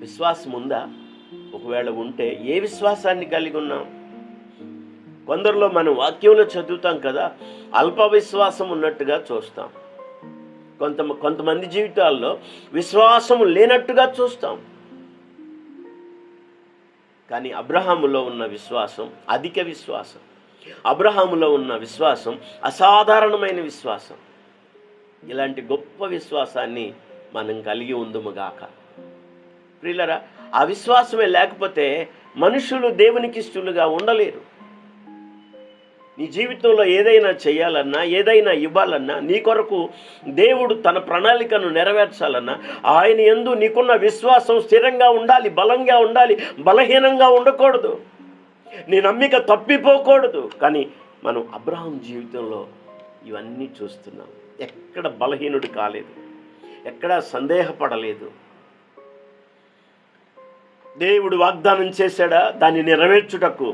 విశ్వాసం ఉందా? ఒకవేళ ఉంటే ఏ విశ్వాసాన్ని కలిగి ఉన్నాం? కొందరిలో మనం వాక్యంలో చదువుతాం కదా, అల్ప విశ్వాసం ఉన్నట్టుగా చూస్తాం. కొంతమంది జీవితాల్లో విశ్వాసం లేనట్టుగా చూస్తాం. కానీ అబ్రహాములో ఉన్న విశ్వాసం అధిక విశ్వాసం. అబ్రహాములో ఉన్న విశ్వాసం అసాధారణమైన విశ్వాసం. ఇలాంటి గొప్ప విశ్వాసాన్ని మనం కలిగి ఉందుముగాక. ప్రియులరా, ఆ విశ్వాసమే లేకపోతే మనుషులు దేవునికి ఇష్టలుగా ఉండలేరు. నీ జీవితంలో ఏదైనా చేయాలన్నా, ఏదైనా ఇవ్వాలన్నా, నీ కొరకు దేవుడు తన ప్రణాళికను నెరవేర్చాలన్నా ఆయన యందు నీకున్న విశ్వాసం స్థిరంగా ఉండాలి, బలంగా ఉండాలి, బలహీనంగా ఉండకూడదు. నీ నమ్మిక తప్పిపోకూడదు. కానీ మనం అబ్రహాం జీవితంలో ఇవన్నీ చూస్తున్నాం. ఎక్కడ బలహీనుడు కాలేదు, ఎక్కడ సందేహపడలేదు. దేవుడు వాగ్దానం చేశాడా, దాన్ని నెరవేర్చుటకు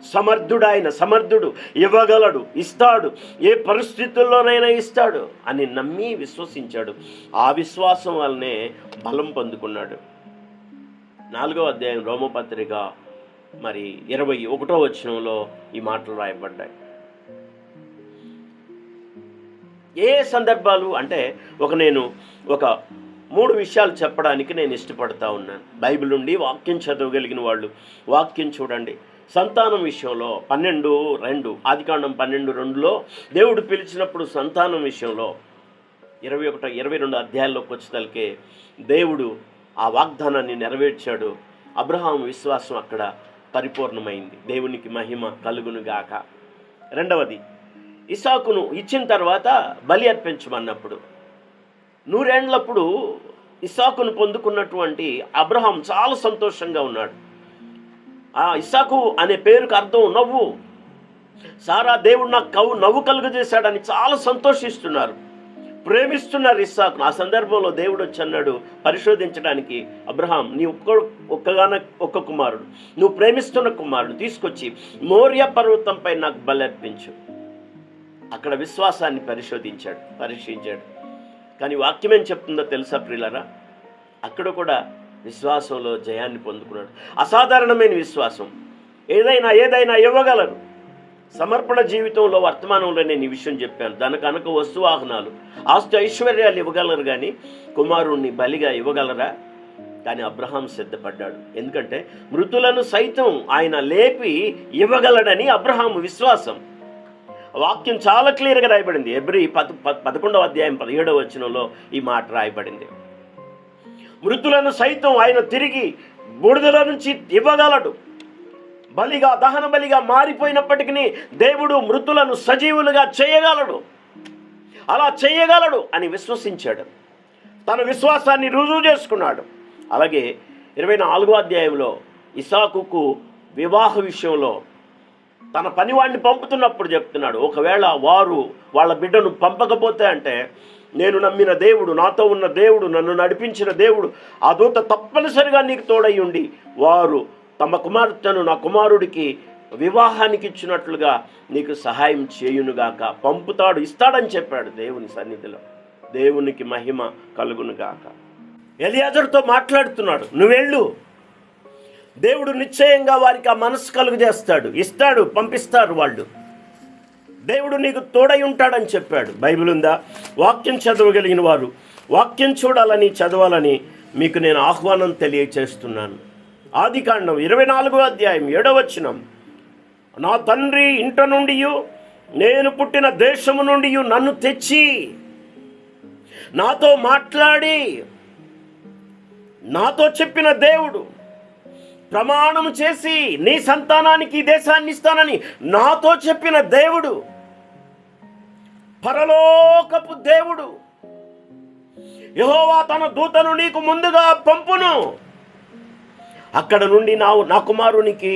సమర్థుడు, ఇవ్వగలడు, ఇస్తాడు, ఏ పరిస్థితుల్లోనైనా ఇస్తాడు అని నమ్మి విశ్వసించాడు. ఆ విశ్వాసం వల్లనే బలం పొందుకున్నాడు. 4వ అధ్యాయం రోమపత్రిక 21వ వచనంలో ఈ మాటలు రాయబడ్డాయి. ఏ సందర్భాలు అంటే నేను ఒక 3 విషయాలు చెప్పడానికి నేను ఇష్టపడతా ఉన్నాను. బైబిల్ నుండి వాక్యం చదవగలిగిన వాళ్ళు వాక్యం చూడండి. సంతానం విషయంలో 12:2, ఆదికాండం 12:2లో దేవుడు పిలిచినప్పుడు సంతానం విషయంలో 21, 22 అధ్యాయాల్లోకి వచ్చేసరికి దేవుడు ఆ వాగ్దానాన్ని నెరవేర్చాడు. అబ్రహాం విశ్వాసం అక్కడ పరిపూర్ణమైంది. దేవునికి మహిమ కలుగునుగాక. రెండవది, ఇస్సాకును ఇచ్చిన తర్వాత బలి అర్పించమన్నప్పుడు 100 ఏండ్లప్పుడు ఇస్సాకును పొందుకున్నటువంటి అబ్రహాం చాలా సంతోషంగా ఉన్నాడు. ఆ ఇస్సాకు అనే పేరుకు అర్థం నవ్వు. సారా దేవుడు నాకు నవ్వు కలుగజేశాడని చాలా సంతోషిస్తున్నారు, ప్రేమిస్తున్నారు ఇస్సాకును. ఆ సందర్భంలో దేవుడు వచ్చి అన్నాడు పరిశోధించడానికి, అబ్రహాం నీ ఒక్క కుమారుడు, నువ్వు ప్రేమిస్తున్న కుమారుడు తీసుకొచ్చి మోరియా పర్వతంపై నాకు బలి అర్పించు. అక్కడ విశ్వాసాన్ని పరీక్షించాడు. కానీ వాక్యం ఏం చెప్తుందో తెలుసా ప్రియులారా? అక్కడ కూడా విశ్వాసంలో జయాన్ని పొందుకున్నాడు. అసాధారణమైన విశ్వాసం. ఏదైనా ఇవ్వగలరు. సమర్పణ జీవితంలో వర్తమానంలో నేను ఈ విషయం చెప్పాను. ధనకనక వస్తువాహనాలు, ఆస్తి ఐశ్వర్యాలు ఇవ్వగలరు, కానీ కుమారుణ్ణి బలిగా ఇవ్వగలరా? కానీ అబ్రహాం సిద్ధపడ్డాడు. ఎందుకంటే మృతులను సైతం ఆయన లేపి ఇవ్వగలడని అబ్రహాం విశ్వాసం. వాక్యం చాలా క్లియర్గా రాయబడింది. హెబ్రీ 11వ అధ్యాయం 17వ వచనంలో ఈ మాట రాయబడింది. మృతులను సైతం ఆయన తిరిగి బూడిదల నుంచి ఇవ్వగలడు. బలిగా, దహన బలిగా మారిపోయినప్పటికీ దేవుడు మృతులను సజీవులుగా చేయగలడు. అలా చేయగలడు అని విశ్వసించాడు. తన విశ్వాసాన్ని రుజువు చేసుకున్నాడు. అలాగే 24వ అధ్యాయంలో ఇస్సాకుకు వివాహ విషయంలో తన పనివాడిని పంపుతున్నప్పుడు చెప్తున్నాడు, ఒకవేళ వారు వాళ్ళ బిడ్డను పంపకపోతే అంటే నేను నమ్మిన దేవుడు, నాతో ఉన్న దేవుడు, నన్ను నడిపించిన దేవుడు, ఆ దూత తప్పనిసరిగా నీకు తోడై ఉండి వారు తమ కుమార్తెను నా కుమారుడికి వివాహానికి ఇచ్చినట్లుగా నీకు సహాయం చేయునుగాక. పంపుతాడు, ఇస్తాడని చెప్పాడు దేవుని సన్నిధిలో. దేవునికి మహిమ కలుగునుగాక. ఎలియాజరుతో మాట్లాడుతున్నాడు, నువ్వెళ్ళు, దేవుడు నిశ్చయంగా వారికి ఆ మనసు కలుగు చేస్తాడు, ఇస్తాడు, పంపిస్తారు వాళ్ళు, దేవుడు నీకు తోడై ఉంటాడని చెప్పాడు. బైబిల్ ఉందా? వాక్యం చదవగలిగిన వారు వాక్యం చూడాలని, చదవాలని మీకు నేను ఆహ్వానం తెలియచేస్తున్నాను. ఆదికాండం 24వ అధ్యాయం 7వ వచనం, నా తండ్రి ఇంట నుండి, నేను పుట్టిన దేశము నుండి నన్ను తెచ్చి నాతో మాట్లాడి నాతో చెప్పిన దేవుడు, ప్రమాణం చేసి నీ సంతానానికి ఈ దేశాన్ని ఇస్తానని నాతో చెప్పిన దేవుడు, పరలోకపు దేవుడు, యెహోవా తన దూతను నీకు ముందుగా పంపును, అక్కడ నుండి నా కుమారునికి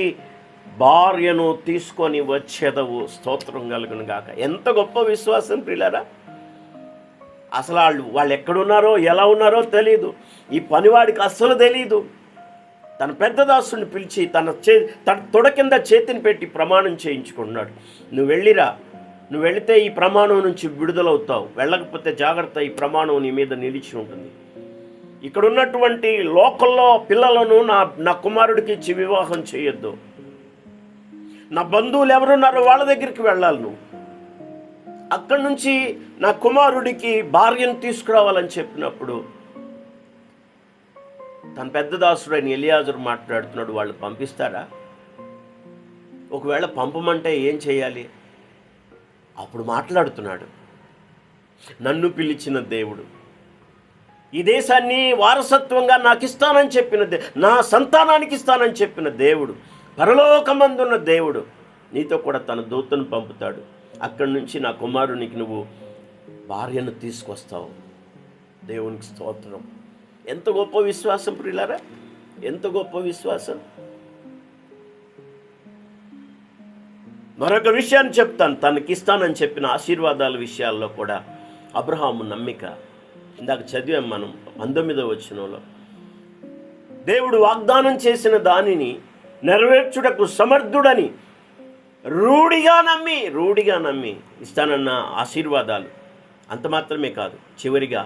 భార్యను తీసుకొని వచ్చేదవు. స్తోత్రం కలుగును గాక. ఎంత గొప్ప విశ్వాసం ప్రియులారా. అసలు వాళ్ళు ఎక్కడున్నారో ఎలా ఉన్నారో తెలియదు. ఈ పనివాడికి అస్సలు తెలియదు. తన పెద్ద దాసుని పిలిచి తన తొడ కింద చేతిని పెట్టి ప్రమాణం చేయించుకున్నాడు. నువ్వు వెళ్ళిరా, నువ్వు వెళితే ఈ ప్రమాణం నుంచి విడుదలవుతావు, వెళ్ళకపోతే జాగ్రత్త, ఈ ప్రమాణం నీ మీద నిలిచి ఉంటుంది. ఇక్కడ ఉన్నటువంటి లోకల్లో పిల్లలను నా కుమారుడికి ఇచ్చి వివాహం చేయొద్దు. నా బంధువులు ఎవరున్నారో వాళ్ళ దగ్గరికి వెళ్ళాలి. నువ్వు అక్కడి నుంచి నా కుమారుడికి భార్యను తీసుకురావాలని చెప్పినప్పుడు తన పెద్ద దాసుడైన ఎలియాజరు మాట్లాడుతున్నాడు. వాళ్ళు పంపిస్తారా? ఒకవేళ పంపమంటే ఏం చేయాలి? అప్పుడు మాట్లాడుతున్నాడు, నన్ను పిలిచిన దేవుడు, ఈ దేశాన్ని వారసత్వంగా నాకు ఇస్తానని చెప్పిన నా సంతానానికి ఇస్తానని చెప్పిన దేవుడు, పరలోకమందున్న దేవుడు నీతో కూడా తన దూతను పంపుతాడు. అక్కడి నుంచి నా కుమారునికి నువ్వు భార్యను తీసుకొస్తావు. దేవునికి స్తోత్రం. ఎంత గొప్ప విశ్వాసం ప్రియులారా, ఎంత గొప్ప విశ్వాసం. మరొక విషయాన్ని చెప్తాను. తనకిస్తానని చెప్పిన ఆశీర్వాదాల విషయాల్లో కూడా అబ్రహాము నమ్మిక. ఇందాక చదివాం మనం 19వ వచనంలో, దేవుడు వాగ్దానం చేసిన దానిని నెరవేర్చుటకు సమర్థుడని రూఢిగా నమ్మి ఇస్తానన్న ఆశీర్వాదాలు. అంత మాత్రమే కాదు, చివరిగా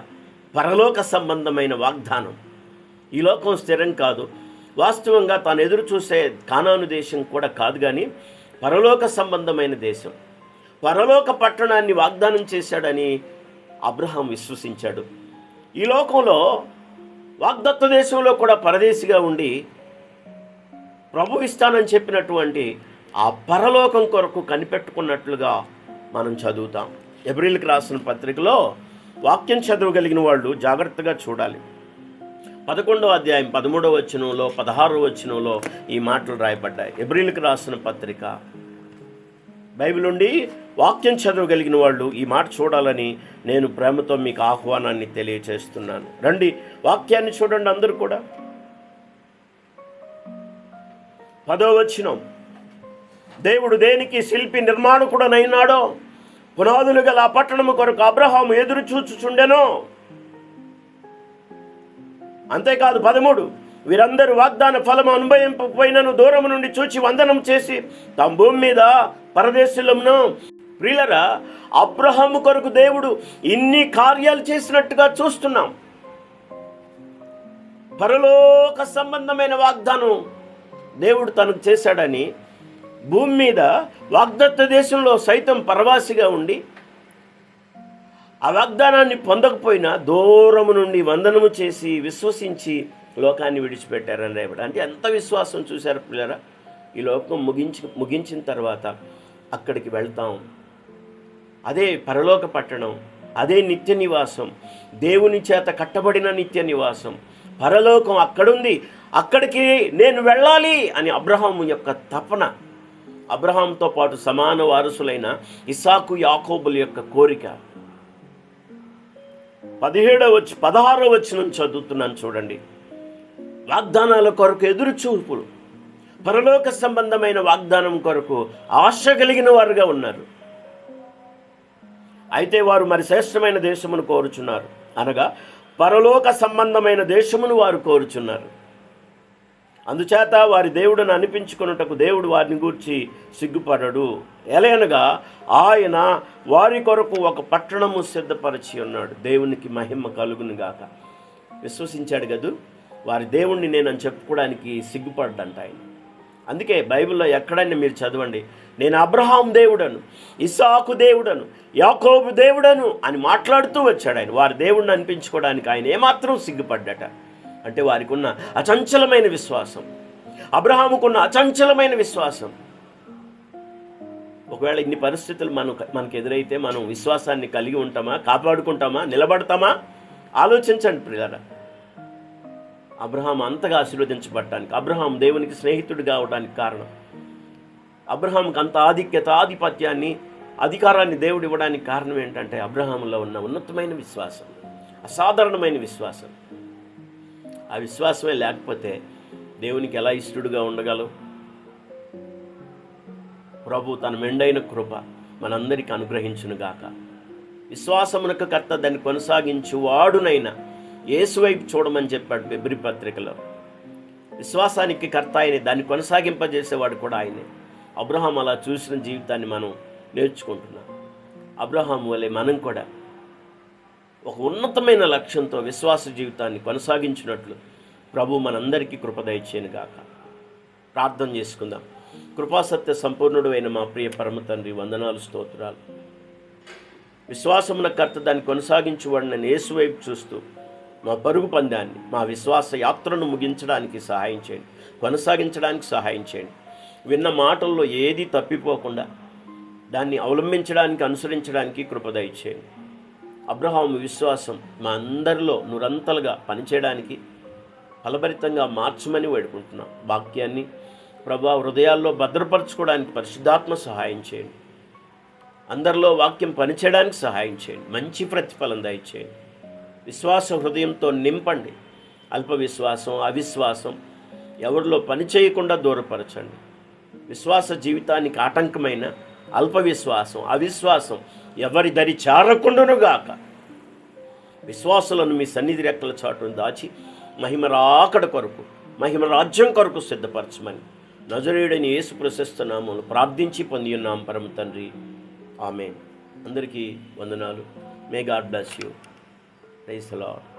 పరలోక సంబంధమైన వాగ్దానం. ఈ లోకం స్థిరం కాదు. వాస్తవంగా తాను ఎదురు చూసే కానాను దేశం కూడా కాదు, కానీ పరలోక సంబంధమైన దేశం, పరలోక పట్టణాన్ని వాగ్దానం చేశాడని అబ్రహాం విశ్వసించాడు. ఈ లోకంలో వాగ్దత్త దేశంలో కూడా పరదేశిగా ఉండి ప్రభు ఇస్తానని చెప్పినటువంటి ఆ పరలోకం కొరకు కనిపెట్టుకున్నట్లుగా మనం చదువుతాం. ఎబ్రిల్కి రాసిన పత్రికలో వాక్యం చదవగలిగిన వాళ్ళు జాగ్రత్తగా చూడాలి. 11వ అధ్యాయం 13వ వచనంలో 16వ వచనంలో ఈ మాటలు రాయబడ్డాయి. ఎబ్రిల్కి రాసిన పత్రిక. బైబిల్ నుండి వాక్యం చదవగలిగిన వాళ్ళు ఈ మాట చూడాలని నేను ప్రేమతో మీకు ఆహ్వానాన్ని తెలియచేస్తున్నాను. రండి, వాక్యాన్ని చూడండి అందరూ కూడా. 10వ వచనం, దేవుడు దేనికి శిల్పి నిర్మాణకుడనైనాడో పునాదులు గల ఆ పట్టణము కొరకు అబ్రహాము ఎదురు చూచుచుండెనో. అంతేకాదు 13, వీరందరూ వాగ్దాన ఫలము అనుభవింపకపోయినను దూరము నుండి చూచి వందనం చేసి తమ భూమి మీద పరదేశులమును. ప్రియులరా, అబ్రహాము కొరకు దేవుడు ఇన్ని కార్యాలు చేసినట్టుగా చూస్తున్నాం. పరలోక సంబంధమైన వాగ్దానం దేవుడు తనకు చేశాడని, భూమి మీద వాగ్దత్త దేశంలో సైతం పరవాసిగా ఉండి ఆ వాగ్దానాన్ని పొందకపోయినా దూరము నుండి వందనము చేసి విశ్వసించి లోకాన్ని విడిచిపెట్టారని రేపటి. అంటే ఎంత విశ్వాసం చూశారు పిల్లరా. ఈ లోకం ముగించిన తర్వాత అక్కడికి వెళ్తాం. అదే పరలోక పట్టణం, అదే నిత్య నివాసం, దేవుని చేత కట్టబడిన నిత్య నివాసం, పరలోకం అక్కడుంది. అక్కడికి నేను వెళ్ళాలి అని అబ్రహాము యొక్క తపన, అబ్రహాంతో పాటు సమాన వారసులైన ఇస్సాకు యాకోబుల యొక్క కోరిక. 16వ వచనం చదువుతున్నాను చూడండి. వాగ్దానాల కొరకు ఎదురు చూపులు, పరలోక సంబంధమైన వాగ్దానం కొరకు ఆశ కలిగిన వారుగా ఉన్నారు. అయితే వారు మరి శ్రేష్టమైన దేశమును కోరుచున్నారు, అనగా పరలోక సంబంధమైన దేశమును వారు కోరుచున్నారు. అందుచేత వారి దేవుడిని అనిపించుకొనుటకు దేవుడు వారిని గూర్చి సిగ్గుపడడు. ఎలయనగా ఆయన వారి కొరకు ఒక పట్టణము సిద్ధపరిచి ఉన్నాడు. దేవునికి మహిమ కలుగును గాక. విశ్వసించాడు కదూ, వారి దేవుణ్ణి నేనని చెప్పుకోవడానికి సిగ్గుపడ్డంట ఆయన. అందుకే బైబిల్లో ఎక్కడైనా మీరు చదవండి, నేను అబ్రహాం దేవుడను, ఇస్సాకు దేవుడను, యాకోబు దేవుడను అని మాట్లాడుతూ వచ్చాడు ఆయన. వారి దేవుడిని అనిపించుకోవడానికి ఆయన ఏమాత్రం సిగ్గుపడ్డట. అంటే వారికి ఉన్న అచంచలమైన విశ్వాసం, అబ్రహాముకున్న అచంచలమైన విశ్వాసం. ఒకవేళ ఇన్ని పరిస్థితులు మనకు ఎదురైతే మనం విశ్వాసాన్ని కలిగి ఉంటామా, కాపాడుకుంటామా, నిలబడతామా? ఆలోచించండి ప్రియులారా. అబ్రహాం అంతగా ఆశీర్వదించబడటానికి, అబ్రహాం దేవునికి స్నేహితుడు కావడానికి కారణం, అబ్రహాంకి అంత ఆధిపత్యాన్ని, అధికారాన్ని దేవుడు ఇవ్వడానికి కారణం ఏంటంటే అబ్రహాంలో ఉన్న ఉన్నతమైన విశ్వాసం, అసాధారణమైన విశ్వాసం. ఆ విశ్వాసమే లేకపోతే దేవునికి ఎలా ఇష్టడుగా ఉండగలవు? ప్రభు తన మెండైన కృప మనందరికీ అనుగ్రహించునుగాక. విశ్వాసమునకు కర్త దాన్ని కొనసాగించు వాడునైనా యేసువైపు చూడమని చెప్పాడు ఫిబ్రి పత్రికలో. విశ్వాసానికి కర్త ఆయనే, దాన్ని కొనసాగింపజేసేవాడు కూడా ఆయనే. అబ్రహాం అలా చూసిన జీవితాన్ని మనం నేర్చుకుంటున్నాం. అబ్రహాం వలె మనం కూడా ఒక ఉన్నతమైన లక్ష్యంతో విశ్వాస జీవితాన్ని కొనసాగించినట్లు ప్రభు మనందరికీ కృప దయచేయునుగాక. ప్రార్థన చేసుకుందాం. కృపాసత్య సంపూర్ణుడు అయిన మా ప్రియ పరమ తండ్రి, వందనాలు, స్తోత్రాలు. విశ్వాసమున కర్త దాన్ని కొనసాగించువాడిని నేను యేసువైపు చూస్తూ మా పరుగు పందాన్ని, మా విశ్వాస యాత్రను ముగించడానికి సహాయం చేయండి, కొనసాగించడానికి సహాయం చేయండి. విన్న మాటల్లో ఏది తప్పిపోకుండా దాన్ని అవలంబించడానికి, అనుసరించడానికి కృప దయచేయండి. అబ్రహాము విశ్వాసం మా అందరిలో నురంతలుగా పనిచేయడానికి ఫలభరితంగా మార్చమని వేడుకుంటున్నాం. వాక్యాన్ని ప్రభా హృదయాల్లో భద్రపరచుకోవడానికి పరిశుద్ధాత్మ సహాయం చేయండి. అందరిలో వాక్యం పనిచేయడానికి సహాయం చేయండి. మంచి ప్రతిఫలం దయచేయండి. విశ్వాస హృదయంతో నింపండి. అల్ప విశ్వాసం, అవిశ్వాసం ఎవరిలో పనిచేయకుండా దూరపరచండి. విశ్వాస జీవితానికి ఆటంకమైన అల్ప విశ్వాసం, అవిశ్వాసం ఎవరి దరి చారకుండునుగాక. విశ్వాసులను మీ సన్నిధి రెక్కల చాటును దాచి మహిమ రాకడ కొరకు, మహిమ రాజ్యం కొరకు సిద్ధపరచమని నజరేయుడైన యేసు ప్రశస్త నామములో ప్రార్థించి పొంది ఉన్నాం పరమ తండ్రి. ఆమేన్. అందరికీ వందనాలు. May God bless you. Praise the lord.